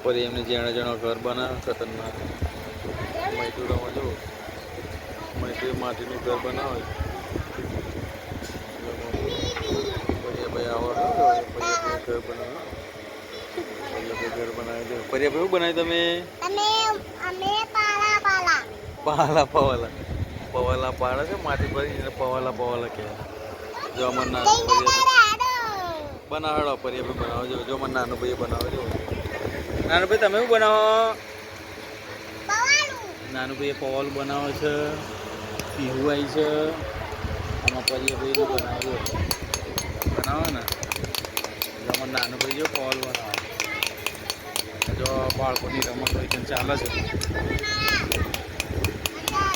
પરી એમને જેણે જણો ઘર બનાવે ખતરનાક મૈતુરામાં જો મૈતુર માટીનું ઘર બનાવે પર્યા ભાઈ આવડે ઘર બનાવે ઘર બનાવી દે પર્યા ભાઈ બનાવી તમે પાલા પવાલા પવાલા પાડે છે માટી ભરી પવાલા પવાલા કહેવાય જો અમારે નાનું બનાવડો પર્યા ભાઈ બનાવજો જો મને નાનું ભાઈ બનાવે જો નાનું ભાઈ તમે શું બનાવો નાનું ભાઈ પવાલું બનાવે છે પીહું આવી છે આમાં પર્યા ભાઈ બનાવજો બનાવો ને જો અમારે નાનું ભાઈ જો પવાલું બનાવે જો બાળકોની રમત હોય છે ચાલે છે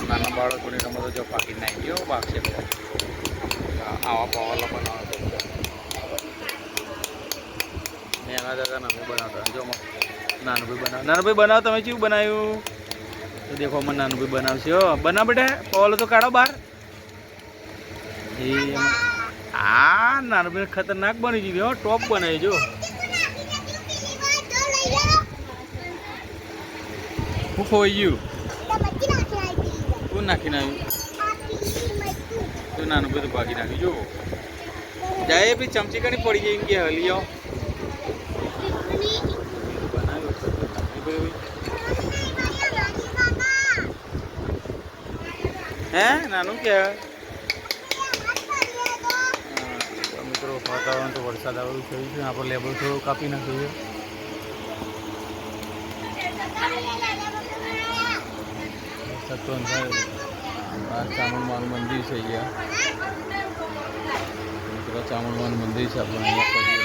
નાના બાળકોની રમતો જો પાકી નાખી ગયો બાગ છે આવા પવાલા બનાવતો એના જગા નાનું બનાવતા જો નાનું ભાઈ બનાવો તમે શું બનાવ્યું તો દેખો મને નાનું ભાઈ બનાવશે હો બનાવ બેટા પવાલો તો કાઢો બહાર એ હા નાનું ભાઈ ખતરનાક બની ગયું હો ટોપ બનાવી જો હું ખોઈ ગયું તું નાખીને આવ્યું તું નાનું બધું ભાગી નાખ્યું જો જાય પછી ચમચી કણી પડી ગઈ એમ કે હલીઓ હે નાનું કે મિત્રો વાતાવરણ તો વરસાદ આવેલું થયું છે આપણે લેબલ થોડું કાપી નાખ્યું છે સત્વન થાય ચામુંડમાનું મંદિર છે અહીંયા મિત્રો ચામુંડમાનું મંદિર છે આપણે અહીંયા